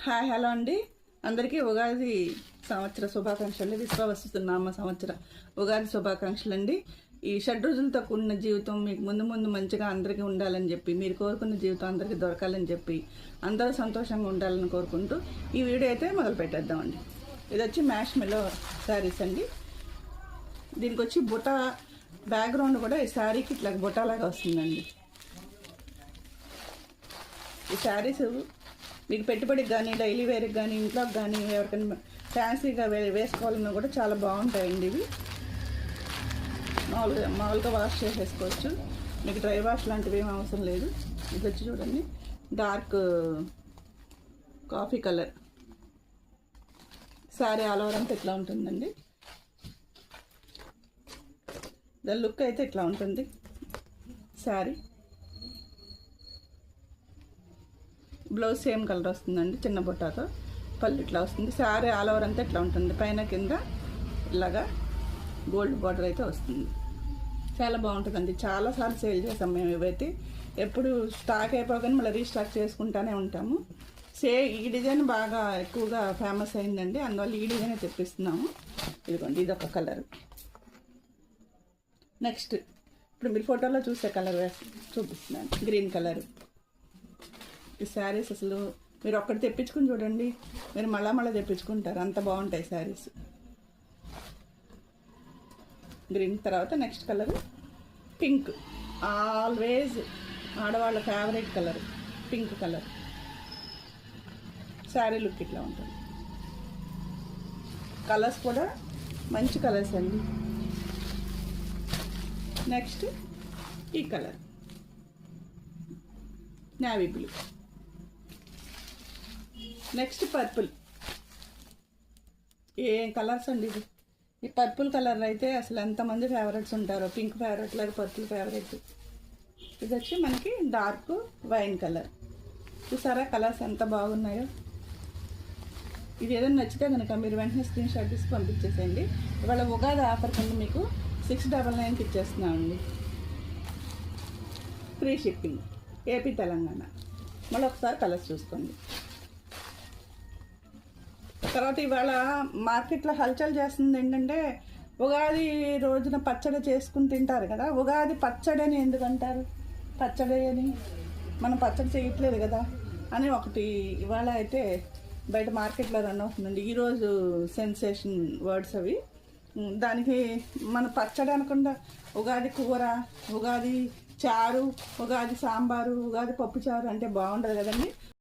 Hi hello అండి. అందరికీ ఉగాది సంవత్సర శుభాకాంక్షలు. విశ్వవస్తునామ సంవత్సర ఉగాది శుభాకాంక్షలు అండి. ఈ షడ్రుజులతో కూడిన జీవితం మీకు ముందు మంచిగా అందరికీ ఉండాలని చెప్పి, మీరు కోరుకున్న జీవితం అందరికీ దొరకాలని చెప్పి, అందరూ సంతోషంగా ఉండాలని కోరుకుంటూ ఈ వీడియో అయితే మొదలు పెట్టేద్దామండి. ఇది వచ్చి మ్యాష్ మెలో శారీస్ అండి. దీనికి వచ్చి బుట్ట బ్యాక్గ్రౌండ్ కూడా ఈ శారీకి ఇట్లా బుట్టలాగా వస్తుందండి. ఈ శారీస్ మీకు పెట్టుబడికి కానీ, డైలీ వేర్కి కానీ, ఇంట్లోకి కానీ, ఎవరికైనా ఫ్యాన్సీగా వేసుకోవాలన్నా కూడా చాలా బాగుంటాయండి. ఇవి మామూలుగా వాష్ చేసేసుకోవచ్చు. మీకు డ్రై వాష్ లాంటివి ఏం అవసరం లేదు. ఇది వచ్చి చూడండి, dark coffee colour sari all over అంతా ఇట్లా ఉంటుందండి. దాని లుక్ అయితే ఇట్లా ఉంటుంది శారీ. బ్లౌజ్ సేమ్ కలర్ వస్తుందండి, చిన్న బుట్టాతో. పళ్ళు ఇట్లా వస్తుంది. శారీ ఆల్ ఓవర్ అంతా ఇట్లా ఉంటుంది. పైన కింద ఇలాగా గోల్డ్ బార్డర్ అయితే వస్తుంది. చాలా బాగుంటుందండి. చాలాసార్లు సేల్ చేసాం మేము. ఇవైతే ఎప్పుడు స్టాక్ అయిపోగానే మళ్ళీ రీస్టాక్ చేసుకుంటానే ఉంటాము. ఈ డిజైన్ బాగా ఎక్కువగా ఫేమస్ అయిందండి, అందువల్ల ఈ డిజైన్ తెప్పిస్తున్నాము. ఇదిగోండి, ఇదొక కలర్. నెక్స్ట్ ఇప్పుడు మీరు ఫోటోలో చూసే కలర్ చూపిస్తున్నాను, గ్రీన్ కలర్. ఈ శారీస్ అసలు మీరు ఒక్కటి తెప్పించుకుని చూడండి, మీరు మళ్ళా తెప్పించుకుంటారు, అంత బాగుంటాయి శారీస్. గ్రీన్ తర్వాత నెక్స్ట్ కలర్ పింక్. ఆల్వేజ్ ఆడవాళ్ళ favourite colour pink colour. Sari look ఇట్లా ఉంటుంది. కలర్స్ కూడా మంచి కలర్స్ అండి. నెక్స్ట్ ఈ colour navy blue. Next purple. ఏం కలర్స్ అండి ఇది. ఈ పర్పుల్ కలర్ అయితే అసలు ఎంతమంది ఫేవరెట్స్ ఉంటారో. పింక్ ఫేవరెట్ లేదు, పర్పుల్ ఫేవరెట్. ఇది వచ్చి మనకి డార్క్ వైన్ కలర్. చూసారా కలర్స్ ఎంత బాగున్నాయో. ఇది ఏదైనా నచ్చితే కనుక మీరు వెంటనే స్క్రీన్ షాట్ తీసి పంపించేసేయండి. ఇవాళ ఉగాది ఆఫర్ కింద మీకు 699కి ఇచ్చేస్తున్నామండి. Free shipping, AP Telangana. మళ్ళీ ఒకసారి కలర్స్ చూసుకోండి. తర్వాత ఇవాళ మార్కెట్లో హల్చల్ చేస్తుంది ఏంటంటే, ఉగాది రోజున పచ్చడి చేసుకుని తింటారు కదా. ఉగాది పచ్చడి అని ఎందుకంటారు? పచ్చడి అని మనం పచ్చడి చేయట్లేదు కదా అని ఒకటి ఇవాళ అయితే బయట మార్కెట్లో రన్ అవుతుందండి. ఈరోజు సెన్సేషన్ వర్డ్స్ అవి. దానికి మన పచ్చడి అనకుండా ఉగాది కూర, ఉగాది చారు, ఉగాది సాంబారు, ఉగాది పప్పు చారు అంటే బాగుండదు కదండి.